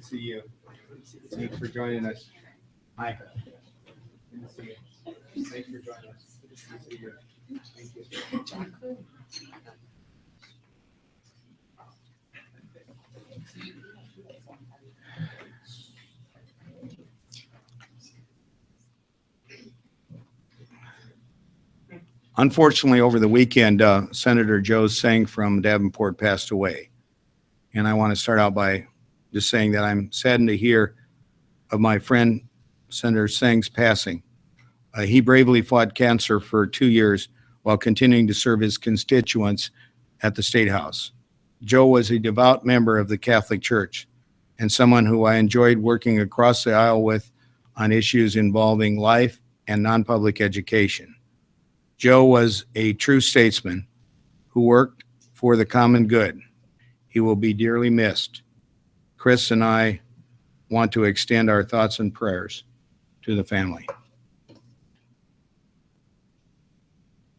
to see you. Thanks for joining us. Hi. Good to see you. Thanks for joining us. Good to see you. Thank you. Unfortunately, over the weekend, Senator Joe Singh from Davenport passed away. And I want to start out by just saying that I'm saddened to hear of my friend Senator Singh's passing. He bravely fought cancer for 2 years while continuing to serve his constituents at the State House. Joe was a devout member of the Catholic Church and someone who I enjoyed working across the aisle with on issues involving life and non-public education. Joe was a true statesman who worked for the common good. He will be dearly missed. Chris and I want to extend our thoughts and prayers to the family.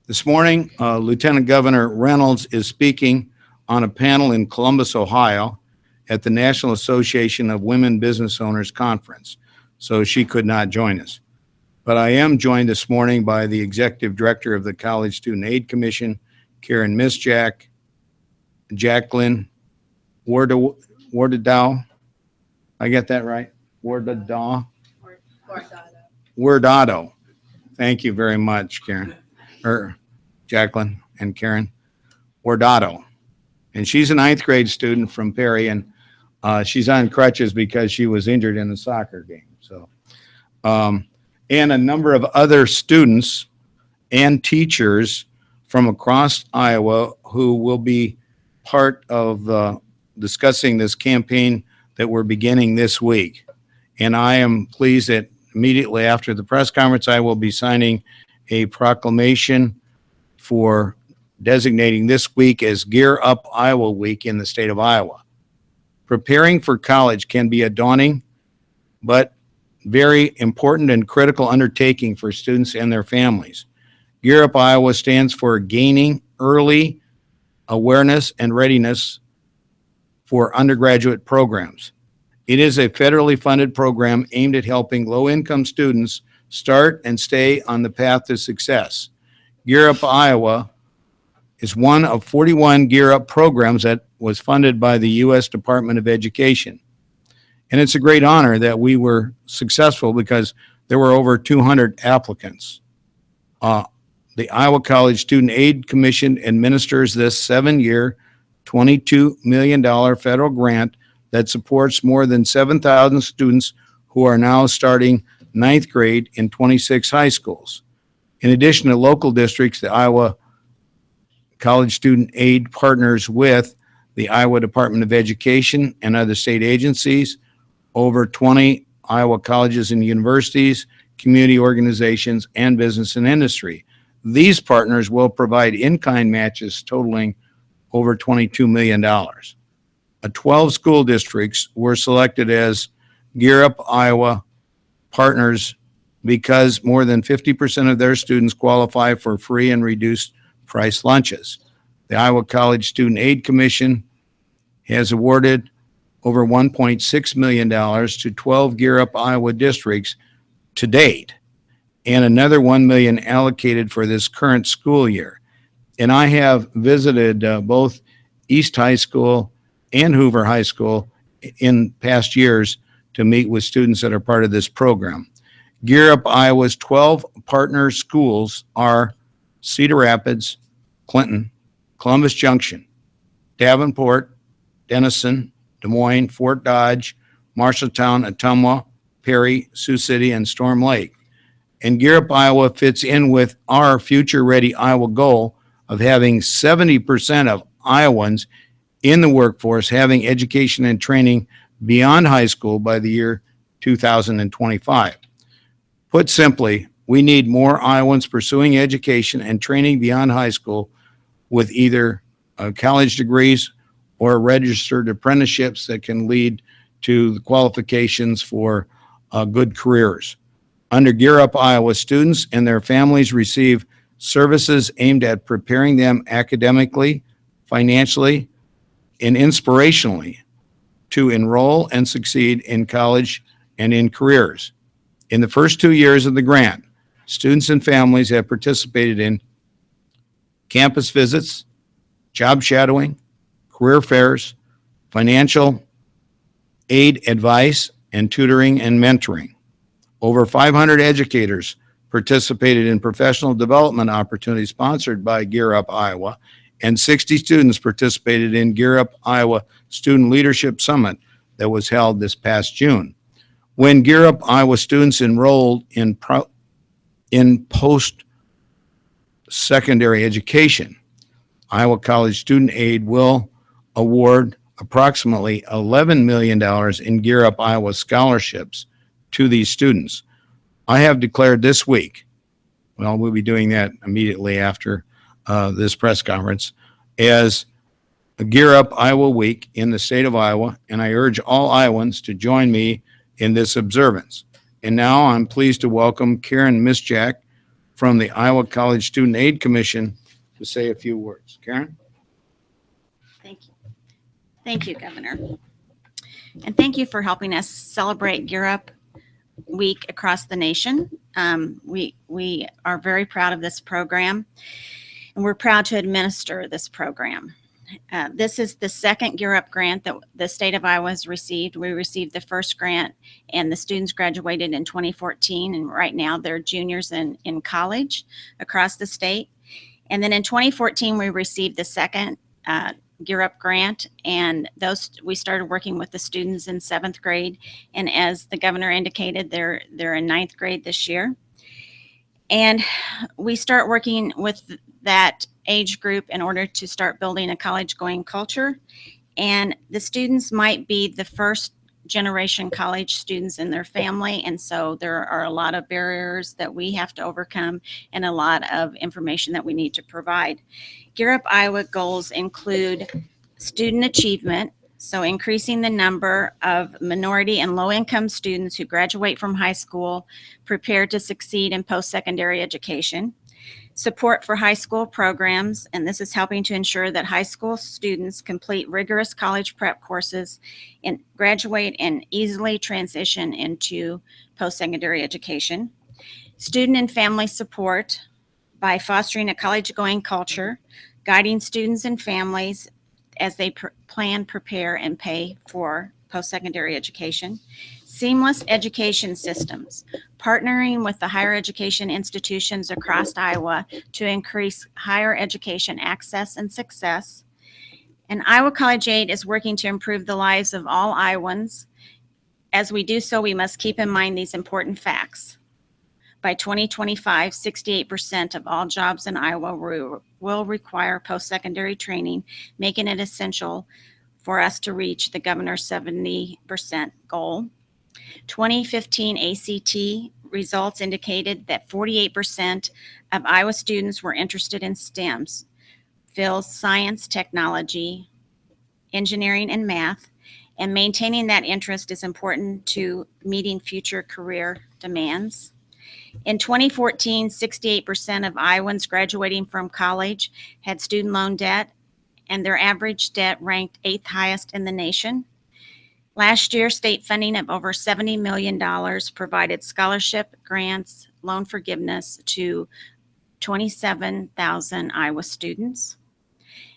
This morning, Lieutenant Governor Reynolds is speaking on a panel in Columbus, Ohio at the National Association of Women Business Owners Conference, so she could not join us. But I am joined this morning by the Executive Director of the College Student Aid Commission, Karen Misjack, Jacqueline Wardadow. I get that right? Wardadow? Wardado. Thank you very much, Karen. Or Jacqueline and Karen. Wardado. And she's a 9th grade student from Perry, and she's on crutches because she was injured in a soccer game. So, and a number of other students and teachers from across Iowa who will be part of discussing this campaign that we're beginning this week. And I am pleased that immediately after the press conference, I will be signing a proclamation for designating this week as Gear Up Iowa Week in the state of Iowa. Preparing for college can be a daunting but very important and critical undertaking for students and their families. Gear Up Iowa stands for Gaining Early Awareness and Readiness for Undergraduate Programs. It is a federally funded program aimed at helping low-income students start and stay on the path to success. Gear Up Iowa is one of 41 Gear Up programs that was funded by the U.S. Department of Education. And it's a great honor that we were successful because there were over 200 applicants. The Iowa College Student Aid Commission administers this 7-year, $22 million federal grant that supports more than 7,000 students who are now starting 9th grade in 26 high schools. In addition to local districts, the Iowa College Student Aid partners with the Iowa Department of Education and other state agencies, over 20 Iowa colleges and universities, community organizations, and business and industry. These partners will provide in-kind matches totaling over $22 million. 12 school districts were selected as Gear Up Iowa partners because more than 50% of their students qualify for free and reduced price lunches. The Iowa College Student Aid Commission has awarded over $1.6 million to 12 Gear Up Iowa districts to date, and another $1 million allocated for this current school year. And I have visited both East High School and Hoover High School in past years to meet with students that are part of this program. Gear Up Iowa's 12 partner schools are Cedar Rapids, Clinton, Columbus Junction, Davenport, Denison, Des Moines, Fort Dodge, Marshalltown, Ottumwa, Perry, Sioux City, and Storm Lake. And Gear Up Iowa fits in with our Future Ready Iowa goal of having 70% of Iowans in the workforce having education and training beyond high school by the year 2025. Put simply, we need more Iowans pursuing education and training beyond high school with either college degrees or registered apprenticeships that can lead to the qualifications for good careers. Under Gear Up Iowa, students and their families receive services aimed at preparing them academically, financially, and inspirationally to enroll and succeed in college and in careers. In the first 2 years of the grant, students and families have participated in campus visits, job shadowing, career fairs, financial aid advice, and tutoring and mentoring. Over 500 educators participated in professional development opportunities sponsored by Gear Up Iowa, and 60 students participated in Gear Up Iowa Student Leadership Summit that was held this past June. When Gear Up Iowa students enrolled in post-secondary education, Iowa College Student Aid will award approximately $11 million in Gear Up Iowa scholarships to these students. I have declared this week, well, we'll be doing that immediately after this press conference, as a Gear Up Iowa Week in the state of Iowa, and I urge all Iowans to join me in this observance. And now I'm pleased to welcome Karen Mischak from the Iowa College Student Aid Commission to say a few words. Karen? Thank you. Thank you, Governor. And thank you for helping us celebrate Gear Up Week across the nation. We are very proud of this program, and we're proud to administer this program. This is the second Gear Up grant that the state of Iowa has received. We received the first grant, and the students graduated in 2014, and right now they're juniors in college across the state. And then in 2014, we received the second Gear Up grant, and those we started working with the students in 7th grade. And as the governor indicated, they're in 9th grade this year. And we start working with that age group in order to start building a college-going culture. And the students might be the first generation college students in their family, and so there are a lot of barriers that we have to overcome and a lot of information that we need to provide. Gear Up Iowa goals include student achievement, so increasing the number of minority and low-income students who graduate from high school prepared to succeed in post-secondary education. Support for high school programs, and this is helping to ensure that high school students complete rigorous college prep courses and graduate and easily transition into post-secondary education. Student and family support by fostering a college-going culture, guiding students and families as they plan, prepare, and pay for post-secondary education. Seamless education systems, partnering with the higher education institutions across Iowa to increase higher education access and success. And Iowa College Aid is working to improve the lives of all Iowans. As we do so, we must keep in mind these important facts. By 2025, 68% of all jobs in Iowa will require post-secondary training, making it essential for us to reach the governor's 70% goal. 2015 ACT results indicated that 48% of Iowa students were interested in STEMs, fields, science, technology, engineering, and math, and maintaining that interest is important to meeting future career demands. In 2014, 68% of Iowans graduating from college had student loan debt, and their average debt ranked 8th highest in the nation. Last year, state funding of over $70 million provided scholarship, grants, loan forgiveness to 27,000 Iowa students.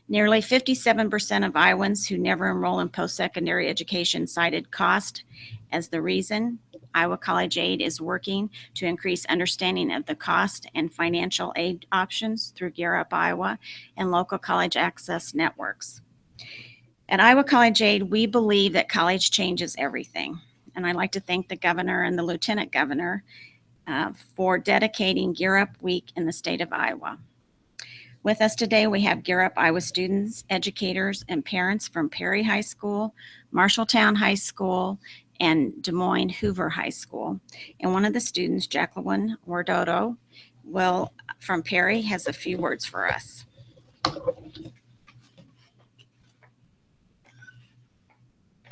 Nearly 57% of Iowans who never enroll in post-secondary education cited cost as the reason. Iowa College Aid is working to increase understanding of the cost and financial aid options through Gear Up Iowa and local college access networks. At Iowa College Aid, we believe that college changes everything. And I'd like to thank the governor and the lieutenant governor for dedicating Gear Up Week in the state of Iowa. With us today, we have Gear Up Iowa students, educators, and parents from Perry High School, Marshalltown High School, and Des Moines Hoover High School. And one of the students, Jacqueline Wardoto, from Perry, has a few words for us.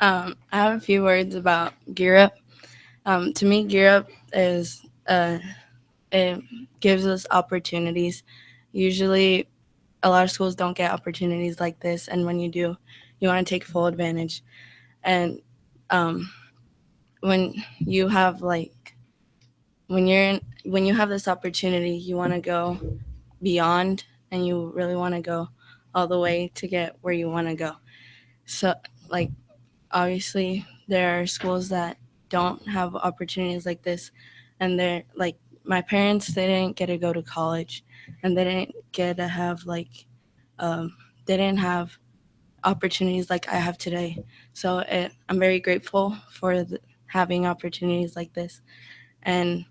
I have a few words about Gear Up. To me, Gear Up is it gives us opportunities. Usually, a lot of schools don't get opportunities like this, and when you do, you want to take full advantage. And when you have when you have this opportunity, you want to go beyond, and you really want to go all the way to get where you want to go. So like obviously there are schools that don't have opportunities like this, and they're like my parents, they didn't get to go to college, and they didn't get to have they didn't have opportunities like I have today. So I'm very grateful for having opportunities like this. And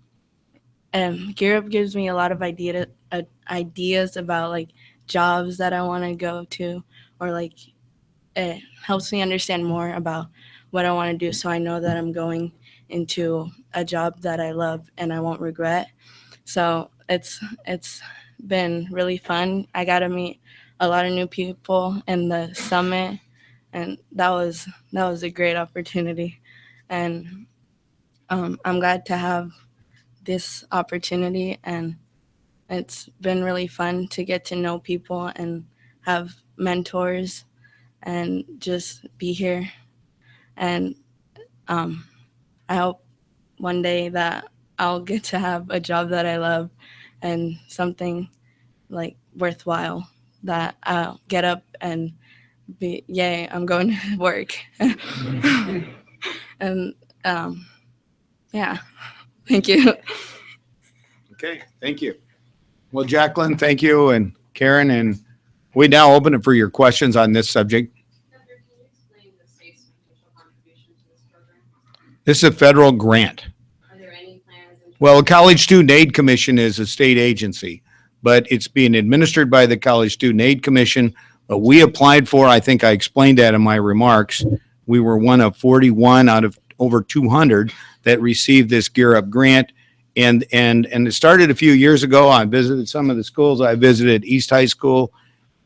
Gear Up gives me a lot of ideas about like jobs that I want to go to, or like it helps me understand more about what I want to do, so I know that I'm going into a job that I love and I won't regret. So it's been really fun. I got to meet a lot of new people in the summit, and that was a great opportunity. And I'm glad to have this opportunity, and it's been really fun to get to know people and have mentors and just be here. And I hope one day that I'll get to have a job that I love and something like worthwhile, that I'll get up and be, yay, I'm going to work. And yeah, thank you. Okay, thank you. Well, Jacqueline, thank you, and Karen, and we now open it for your questions on this subject. Governor, can you explain the state's financial contribution to this program? This is a federal grant. Are there any plans? Well, the College Student Aid Commission is a state agency, but it's being administered by the College Student Aid Commission. But we applied for, I think I explained that in my remarks, we were one of 41 out of over 200 that received this Gear Up grant. And it started a few years ago. I visited some of the schools. I visited East High School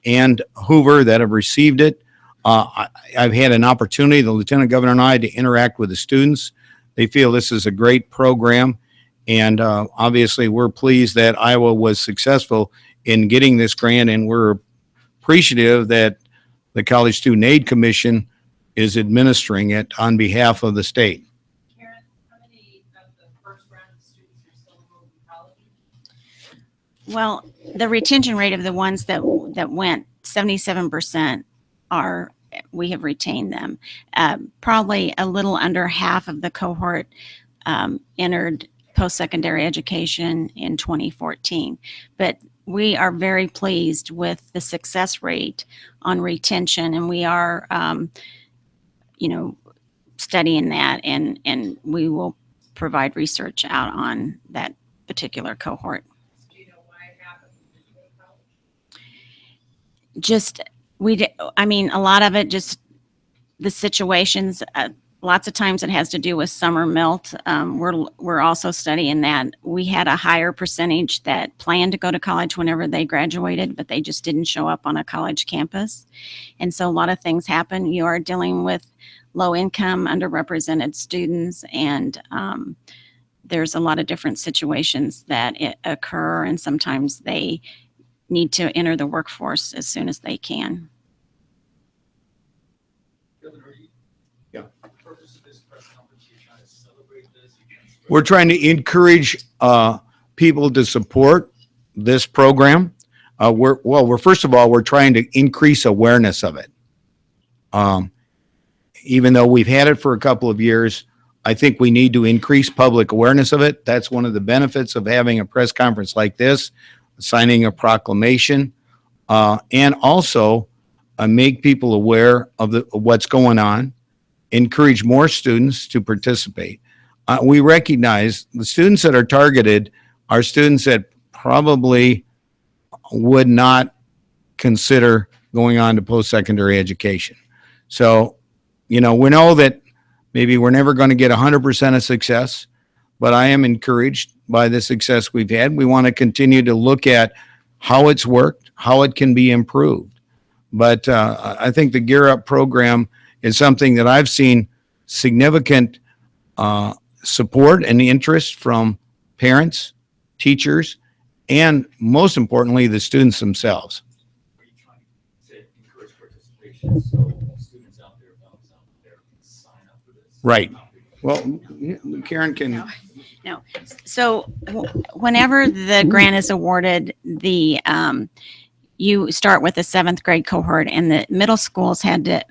and Hoover that have received it. I've had an opportunity, the Lieutenant Governor and I, to interact with the students. They feel this is a great program. And obviously, we're pleased that Iowa was successful in getting this grant, and we're appreciative that the College Student Aid Commission is administering it on behalf of the state. Karen, how many of the first round of students are still enrolled in college? Well, the retention rate of the ones that went, 77% are, we have retained them. Probably a little under half of the cohort entered post-secondary education in 2014. But we are very pleased with the success rate on retention, and we are, studying that, and we will provide research out on that particular cohort. Do you know why half of them didn't go to college? Just a lot of it, just the situations. Lots of times it has to do with summer melt. We're also studying that. We had a higher percentage that planned to go to college whenever they graduated, but they just didn't show up on a college campus. And so a lot of things happen. You are dealing with low income, underrepresented students, and there's a lot of different situations that occur, and sometimes they need to enter the workforce as soon as they can. Yeah. We're trying to encourage people to support this program. First of all, we're trying to increase awareness of it. Even though we've had it for a couple of years, I think we need to increase public awareness of it. That's one of the benefits of having a press conference like this, signing a proclamation, and also make people aware of what's going on, encourage more students to participate. We recognize the students that are targeted are students that probably would not consider going on to post-secondary education. So, we know that maybe we're never going to get 100% of success, but I am encouraged by the success we've had. We want to continue to look at how it's worked, how it can be improved. But I think the Gear Up program is something that I've seen significant support and interest from parents, teachers, and most importantly, the students themselves. Are you trying to encourage participation so students out there, families out there can sign Right. Well, Karen can, No. So whenever the grant is awarded, you start with a seventh grade cohort, and the middle schools had to,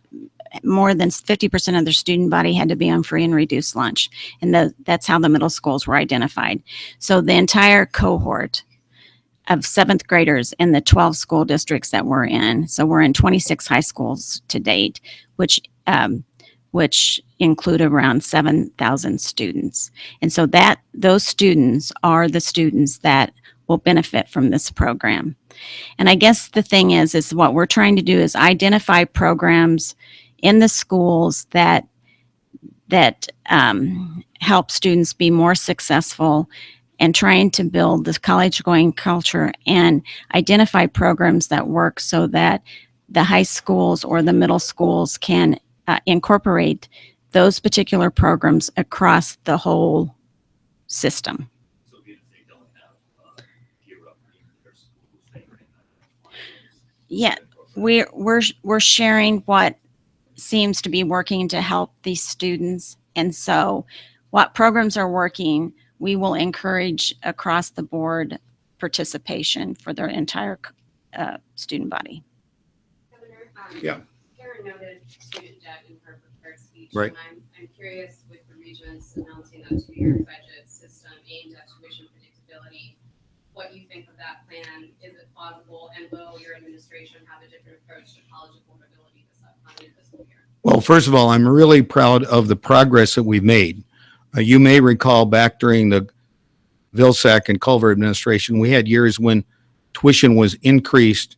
more than 50% of their student body had to be on free and reduced lunch. And that's how the middle schools were identified. So the entire cohort of seventh graders in the 12 school districts that we're in. So we're in 26 high schools to date, which include around 7,000 students. And so those students are the students that will benefit from this program. And I guess the thing is what we're trying to do is identify programs in the schools that help students be more successful, and trying to build this college-going culture and identify programs that work so that the high schools or the middle schools can incorporate those particular programs across the whole system. So if they don't have gear up in their schools, they might not. Yeah, we're sharing what seems to be working to help these students, and so what programs are working, we will encourage across the board participation for their entire student body. Governor, Yeah. Karen noted student debt in her prepared speech. Right. And I'm curious, with the regions announcing a 2-year budget system aimed at tuition predictability, what you think of that plan? Is it plausible? And will your administration have a different approach to college affordability this upcoming fiscal year? well, first of all, I'm really proud of the progress that we've made. You may recall back during the Vilsack and Culver administration, we had years when tuition was increased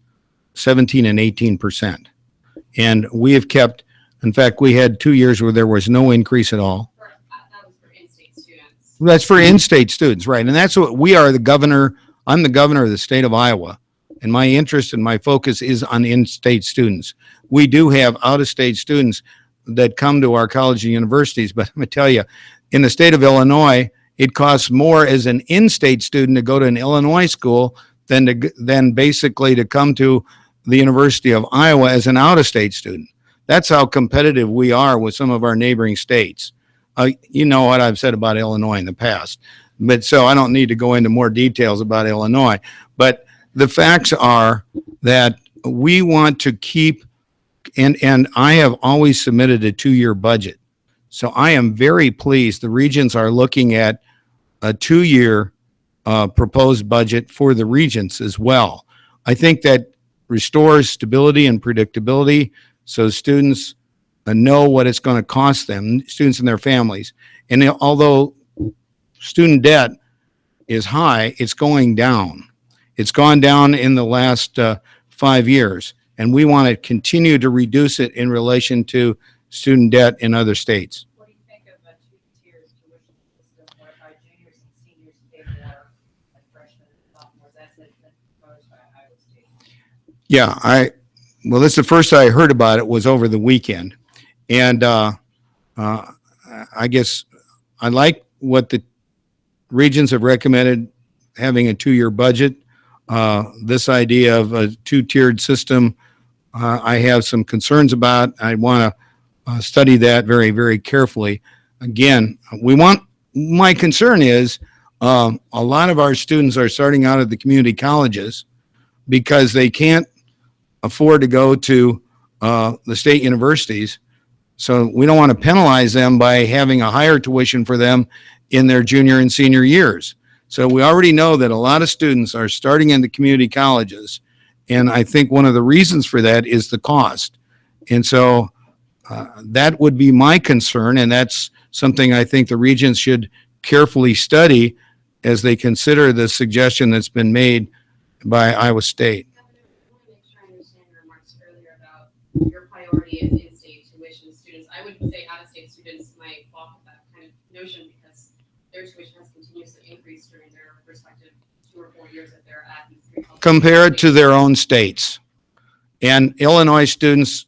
17 and 18%. And we have kept, in fact, we had 2 years where there was no increase at all. That was for in-state students. That's for in-state students, right? And that's what we are, the governor. I'm the governor of the state of Iowa, and my interest and my focus is on in-state students. We do have out-of-state students that come to our college and universities, but I'm going to tell you, in the state of Illinois, it costs more as an in-state student to go to an Illinois school than basically to come to the University of Iowa as an out-of-state student. That's how competitive we are with some of our neighboring states. You know what I've said about Illinois in the past, but so I don't need to go into more details about Illinois. But the facts are that we want to keep, and I have always submitted a 2-year budget. So I am very pleased. The regions are looking at a 2-year proposed budget for the regions as well. I think that restores stability and predictability so students know what it's going to cost them, students and their families. And although student debt is high, it's going down. It's gone down in the last 5 years, and we want to continue to reduce it in relation to student debt in other states. What do you think of a two-tier tuition system whereby juniors and seniors pay more like freshmen and sophomores? That's been proposed by Iowa State. Yeah, well, this is the first I heard about it was over the weekend. And I guess I like what the regions have recommended, having a 2-year budget. This idea of a 2-tiered system, I have some concerns about. I want to study that very, very carefully. Again, my concern is a lot of our students are starting out at the community colleges because they can't afford to go to the state universities. So we don't want to penalize them by having a higher tuition for them in their junior and senior years. So we already know that a lot of students are starting in the community colleges. And I think one of the reasons for that is the cost. And so that would be my concern. And that's something I think the regions should carefully study as they consider the suggestion that's been made by Iowa State. Governor, I want to make sure I understand your remarks earlier about your priority is in-state tuition students. I would say out-of-state students might balk at that kind of notion because their tuition has continuously increased during their respective 2 or 4 years that they're at these 3 public Compared to their own states. And Illinois students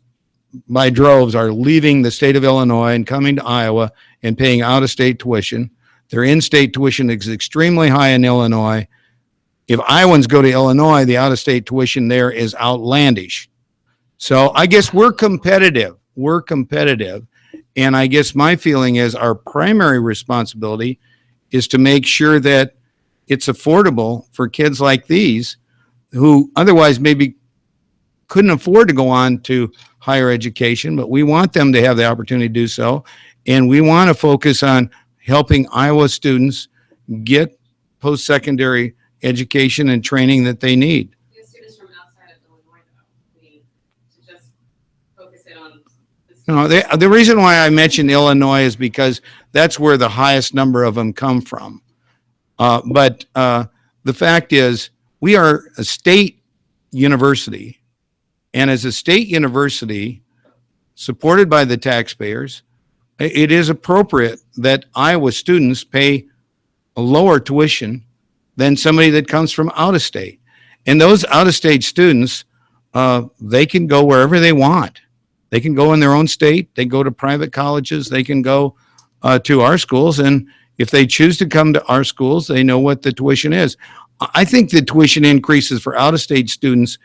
by droves are leaving the state of Illinois and coming to Iowa and paying out-of-state tuition. Their in-state tuition is extremely high in Illinois. If Iowans go to Illinois, the out-of-state tuition there is outlandish. So I guess we're competitive. And I guess my feeling is our primary responsibility is to make sure that it's affordable for kids like these who otherwise maybe couldn't afford to go on to higher education, but we want them to have the opportunity to do so. And we want to focus on helping Iowa students get post-secondary education and training that they need. The students from outside of Illinois, though, I mean, to just focus in on the You know, the reason why I mentioned Illinois is because that's where the highest number of them come from. But the fact is, we are a state university. And as a state university supported by the taxpayers, it is appropriate that Iowa students pay a lower tuition than somebody that comes from out of state. And those out of state students, they can go wherever they want. They can go in their own state. They go to private colleges. They can go to our schools. And if they choose to come to our schools, they know what the tuition is. I think the tuition increases for out of state students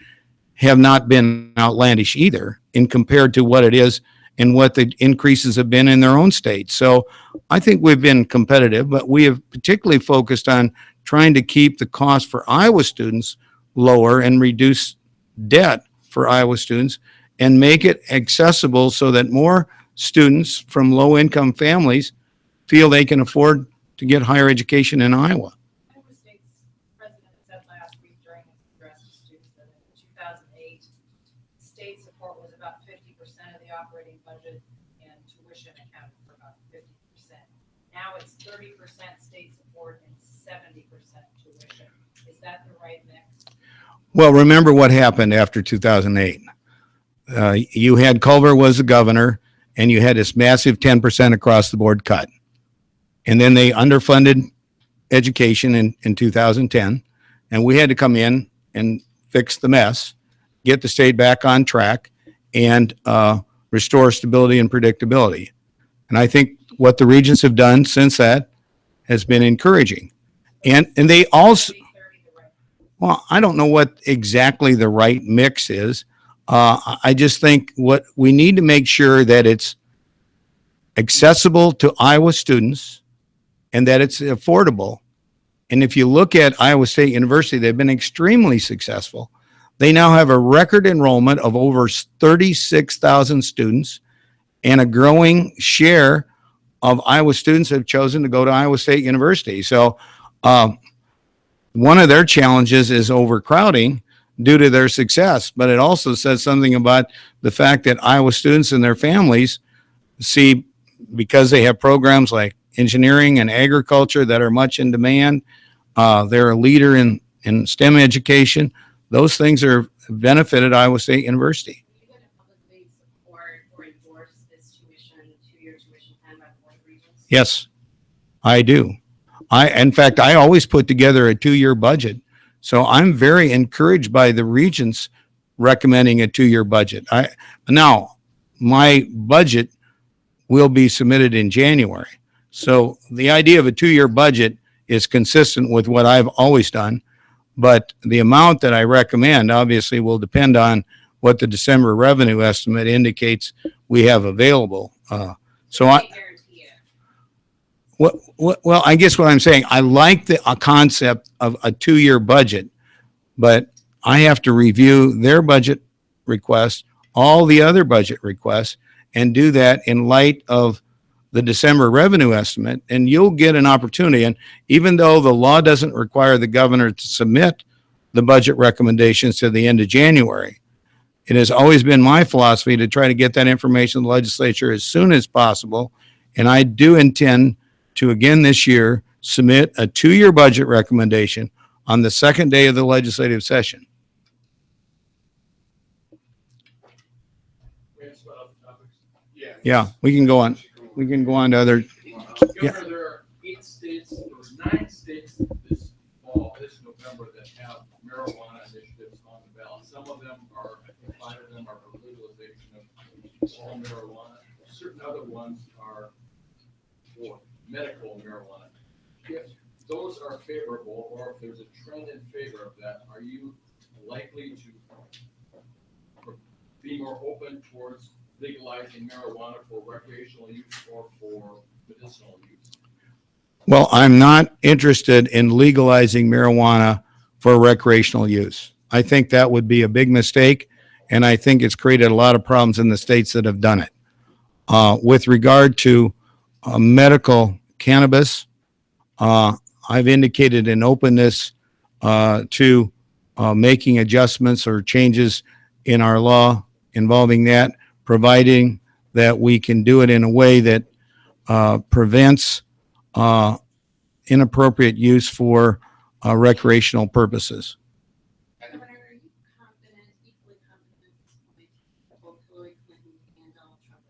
have not been outlandish either in compared to what it is and what the increases have been in their own state. So I think we've been competitive, but we have particularly focused on trying to keep the cost for Iowa students lower and reduce debt for Iowa students and make it accessible so that more students from low-income families feel they can afford to get higher education in Iowa. Iowa State's president said last week during his address to students that in 2008, state support was about 50% of the operating budget and tuition accounted for about 50%. Now it's 30% state support and 70% tuition. Is that the right mix? Well, remember what happened after 2008. You had Culver was the governor, and you had this massive 10% across the board cut. And then they underfunded education in 2010, and we had to come in and fix the mess, get the state back on track, and restore stability and predictability. And I think what the regents have done since that has been encouraging. And they also, 30, the right. well, I don't know what exactly the right mix is. I just think what we need to make sure that it's accessible to Iowa students and that it's affordable. And if you look at Iowa State University, they've been extremely successful. They now have a record enrollment of over 36,000 students, and a growing share of Iowa students have chosen to go to Iowa State University. So one of their challenges is overcrowding due to their success, but it also says something about the fact that Iowa students and their families see, because they have programs like engineering and agriculture that are much in demand, they're a leader in STEM education. Those things are benefited Iowa State University. Are you going to publicly support or endorse this tuition, two-year tuition plan by the Board of Regents? Yes, I do. In fact, I always put together a 2-year budget. So I'm very encouraged by the regents recommending a 2-year budget. Now, my budget will be submitted in January. So the idea of a 2-year budget is consistent with what I've always done. But the amount that I recommend obviously will depend on what the December revenue estimate indicates we have available. So I, Can't guarantee it. well, I guess what I'm saying, I like the concept of a 2-year budget, but I have to review their budget request, all the other budget requests, and do that in light of the December revenue estimate. And you'll get an opportunity. And even though the law doesn't require the governor to submit the budget recommendations to the end of January, it has always been my philosophy to try to get that information to the legislature as soon as possible. And I do intend to, again this year, submit a 2-year budget recommendation on the second day of the legislative session. Yeah, we can go on. We can go on to other. Yeah. Governor, there are 8 states, or 9 states this fall, this November, that have marijuana initiatives on the ballot. Some of them are, I think 5 of them are for legalization of all marijuana. Certain other ones are for medical marijuana. If those are favorable, or if there's a trend in favor of that, are you likely to be more open towards legalizing marijuana for recreational use or for medicinal use? Well, I'm not interested in legalizing marijuana for recreational use. I think that would be a big mistake, and I think it's created a lot of problems in the states that have done it. With regard to medical cannabis, I've indicated an openness to making adjustments or changes in our law involving that, providing that we can do it in a way that prevents inappropriate use for recreational purposes. Governor, are you confident, equally confident at this point, that both Hillary Clinton and Donald Trump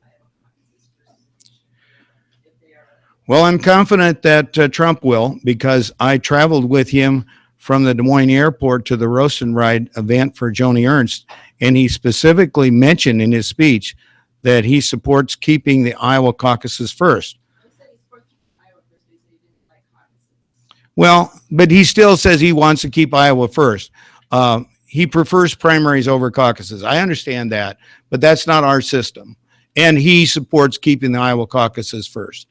have Iowa caucuses versus if they are? Well, I'm confident that Trump will, because I traveled with him from the Des Moines airport to the Roast and Ride event for Joni Ernst, and he specifically mentioned in his speech that he supports keeping the Iowa caucuses first. He said he supports Iowa first, but he said he didn't like caucuses. Well, but he still says he wants to keep Iowa first. He prefers primaries over caucuses. I understand that, but that's not our system. And he supports keeping the Iowa caucuses first.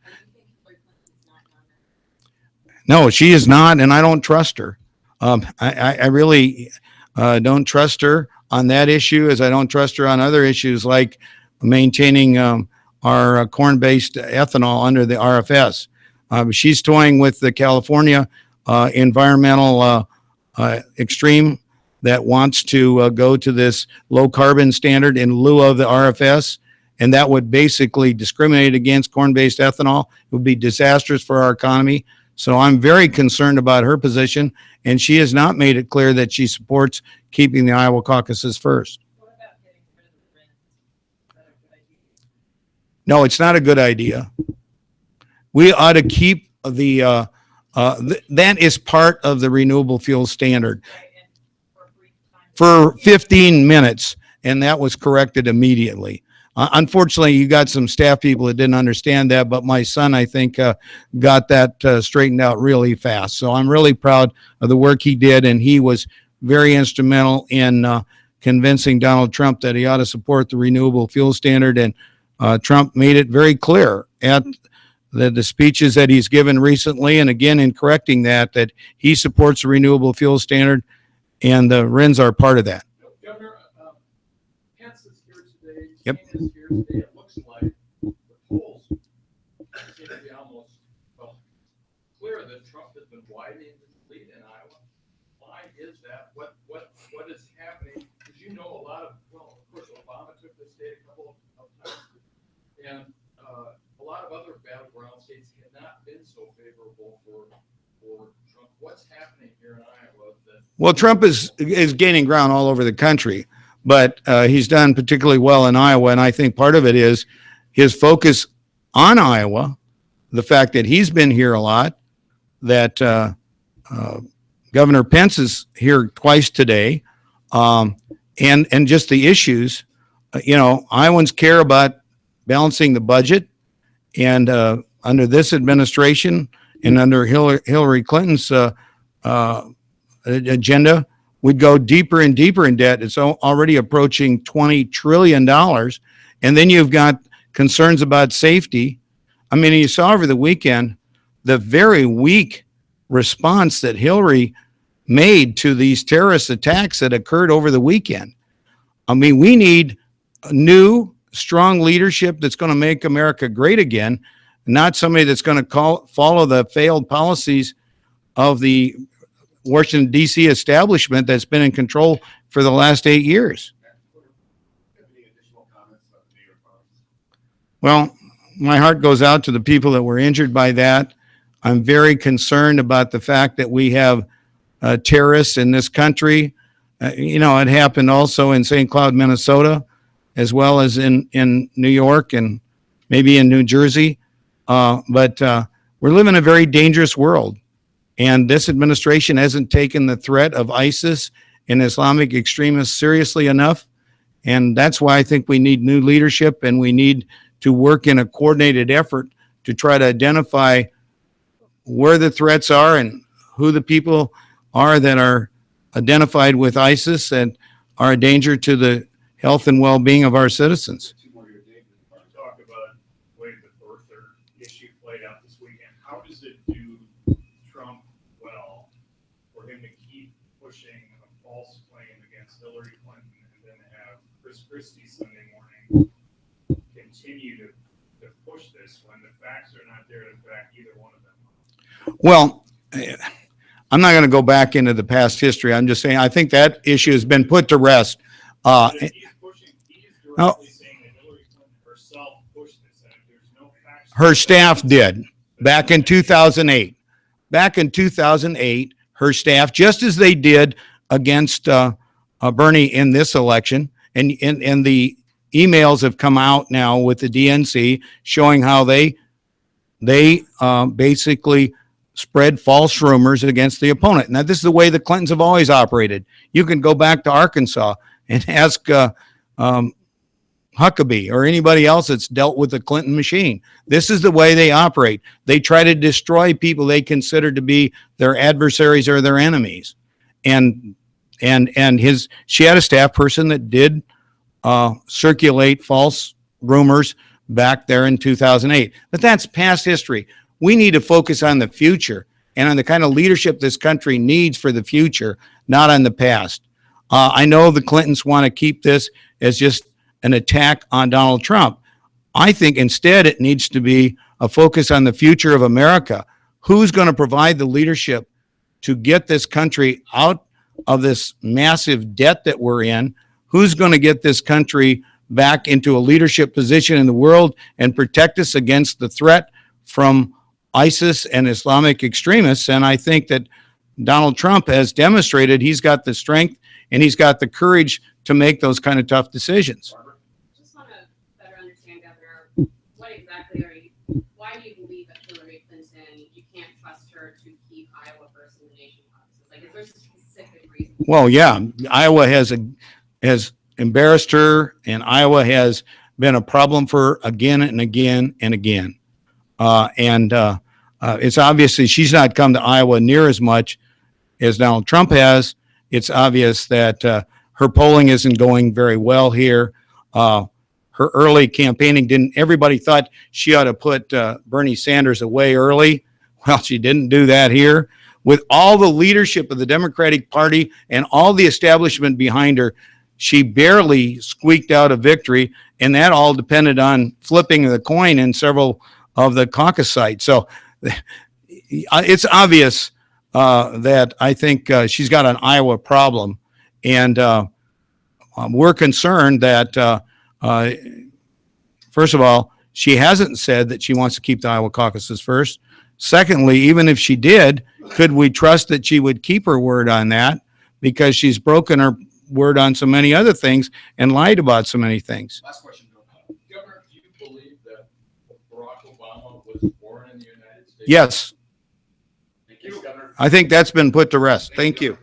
Or do you think Hillary Clinton's not on that? No, she is not, and I don't trust her. I really don't trust her on that issue, as I don't trust her on other issues like maintaining our corn-based ethanol under the RFS. She's toying with the California environmental extreme that wants to go to this low carbon standard in lieu of the RFS. And that would basically discriminate against corn-based ethanol. It would be disastrous for our economy. So I'm very concerned about her position, and she has not made it clear that she supports keeping the Iowa caucuses first. What about getting rid of the rent? Is that a good idea? No, it's not a good idea. We ought to keep that is part of the renewable fuel standard Right, and for a brief time. for 15 minutes, and that was corrected immediately. Unfortunately, you got some staff people that didn't understand that, but my son, I think, got that straightened out really fast. So I'm really proud of the work he did, and he was very instrumental in convincing Donald Trump that he ought to support the renewable fuel standard. And Trump made it very clear at the speeches that he's given recently, and again in correcting that he supports the renewable fuel standard, and the RINs are part of that. Governor, Pence is here today. Yep. King is here today. It looks like the polls seem to be almost, well, clear that Trump has been widening his lead in Iowa. Why is that? What is happening? Because you know a lot of, well, of course, Obama took the state a couple of times, and a lot of other battleground states have not been so favorable for Trump. What's happening here in Iowa that? Well, Trump is gaining ground all over the country, but he's done particularly well in Iowa, and I think part of it is his focus on Iowa, the fact that he's been here a lot, that Governor Pence is here twice today, and just the issues. Iowans care about balancing the budget, and under this administration and under Hillary Clinton's agenda, we'd go deeper and deeper in debt. It's already approaching $20 trillion. And then you've got concerns about safety. I mean, you saw over the weekend the very weak response that Hillary made to these terrorist attacks that occurred over the weekend. I mean, we need a new, strong leadership that's going to make America great again, not somebody that's going to follow the failed policies of the Washington, D.C. establishment that's been in control for the last 8 years. Well, my heart goes out to the people that were injured by that. I'm very concerned about the fact that we have terrorists in this country. It happened also in St. Cloud, Minnesota, as well as in New York and maybe in New Jersey. But we're living in a very dangerous world. And this administration hasn't taken the threat of ISIS and Islamic extremists seriously enough. And that's why I think we need new leadership, and we need to work in a coordinated effort to try to identify where the threats are and who the people are that are identified with ISIS and are a danger to the health and well-being of our citizens. played out this weekend, how does it do Trump well for him to keep pushing a false claim against Hillary Clinton and then have Chris Christie Sunday morning continue to push this when the facts are not there to back either one of them? Well, I'm not going to go back into the past history. I'm just saying I think that issue has been put to rest. But if he's pushing, he is directly saying that Hillary Clinton herself pushed this, and if there's no facts. Her staff did back in 2008. Back in 2008, her staff, just as they did against Bernie in this election, and the emails have come out now with the DNC showing how they basically spread false rumors against the opponent. Now, this is the way the Clintons have always operated. You can go back to Arkansas and ask Huckabee or anybody else that's dealt with the Clinton machine. This is the way they operate. They try to destroy people they consider to be their adversaries or their enemies. And she had a staff person that did circulate false rumors back there in 2008. But that's past history. We need to focus on the future and on the kind of leadership this country needs for the future, not on the past. I know the Clintons want to keep this as just an attack on Donald Trump. I think instead it needs to be a focus on the future of America. Who's going to provide the leadership to get this country out of this massive debt that we're in? Who's going to get this country back into a leadership position in the world and protect us against the threat from ISIS and Islamic extremists? And I think that Donald Trump has demonstrated he's got the strength and he's got the courage to make those kind of tough decisions. Just want to better understand, Governor, what exactly why do you believe that Hillary Clinton, you can't trust her to keep Iowa first in the nation caucuses? Like, is there a specific reason? Well, yeah, Iowa has embarrassed her, and Iowa has been a problem for her again and again and again. It's obviously she's not come to Iowa near as much as Donald Trump has. It's obvious that her polling isn't going very well here. Her early campaigning everybody thought she ought to put Bernie Sanders away early. Well, she didn't do that here. With all the leadership of the Democratic Party and all the establishment behind her, she barely squeaked out a victory, and that all depended on flipping the coin in several of the caucus sites. So it's obvious that I think she's got an Iowa problem, and we're concerned that, first of all, she hasn't said that she wants to keep the Iowa caucuses first. Secondly, even if she did, could we trust that she would keep her word on that? Because she's broken her word on so many other things and lied about so many things. Last question, Governor, do you believe that Barack Obama was born in the United States? Yes, Thank you, Governor. I think that's been put to rest. Thank you.